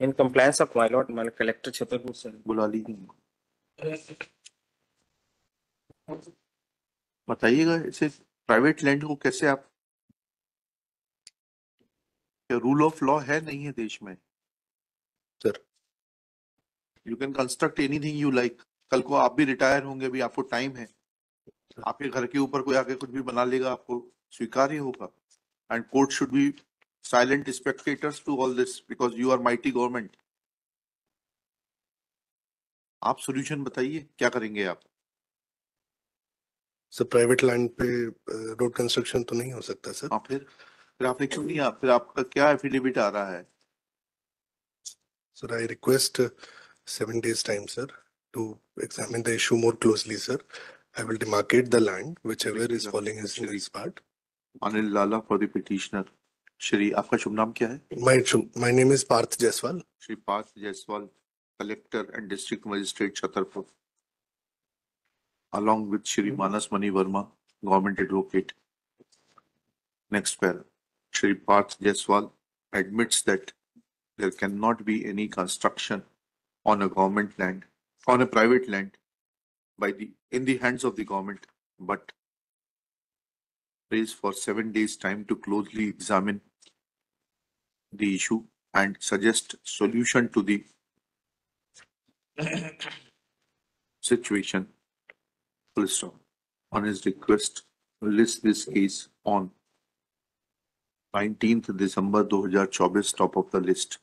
In compliance of my Lord माननीय collector Chhatarpur से बुला लीजिए, बताइएगा इसे प्राइवेट लैंड को कैसे आप, रूल ऑफ लॉ है नहीं है देश में sir. You can construct anything you like. कल को आप भी रिटायर होंगे, अभी आपको टाइम है, आपके घर के ऊपर कोई आके कुछ भी बना लेगा, आपको स्वीकार्य होगा। And court should be silent spectators to all this because you are mighty government. आप सोल्यूशन बताइए, क्या करेंगे आप? सर प्राइवेट लैंड पे रोड कंस्ट्रक्शन तो नहीं हो सकता सर। हाँ, फिर आपने क्यों नहीं, फिर आपका क्या एफिडेविट आ रहा है? Sir, I request 7 days time, sir, to examine the issue more closely, sir. I will demarcate the land, whichever is falling in this part. Anil Lala for the petitioner. Shri, आपका शुभ नाम क्या है? My name is Parth Jaiswal. Shri Parth Jaiswal, collector and district magistrate Chhatarpur, along with Shri Manas Mani Verma, government advocate. Next pair. Shri Parth Jaiswal admits that there cannot be any construction on a government land, on a private land, in the hands of the government, but prays for 7 days time to closely examine the issue and suggest solution to the situation. Full stop. On his request, list this case on 19th December 2024, top of the list.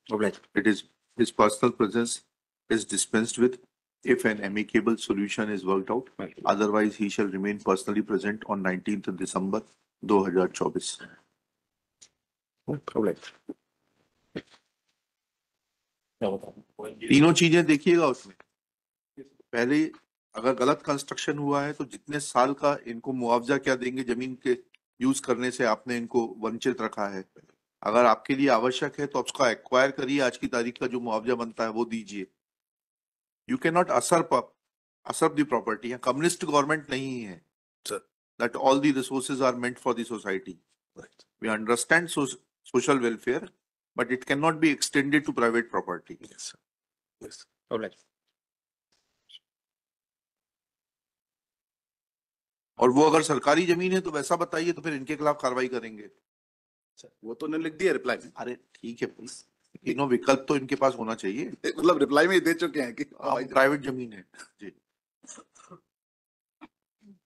It is his personal presence is dispensed with if an amicable solution is worked out. Otherwise, he shall remain personally present on 19th December 2024. तीनों चीजें देखिएगा उसमें। पहले अगर गलत construction हुआ है तो जितने साल का इनको मुआवजा क्या देंगे, जमीन के यूज करने से आपने इनको वंचित रखा है। अगर आपके लिए आवश्यक है तो आप उसका एक्वायर करिए, आज की तारीख का जो मुआवजा बनता है वो दीजिए। You can not observe the property. Communist government नहीं है that all the resources are meant for the society. Right. We understand social welfare, but it cannot be extended to private property. Yes, sir. Yes. और वो अगर सरकारी जमीन है तो वैसा बताइए, तो फिर इनके खिलाफ कार्रवाई करेंगे। वो तो ने लिख दिया रिप्लाई में। अरे ठीक है, तीनों विकल्प तो इनके पास होना चाहिए। मतलब रिप्लाई में दे चुके हैं कि प्राइवेट जमीन है जी।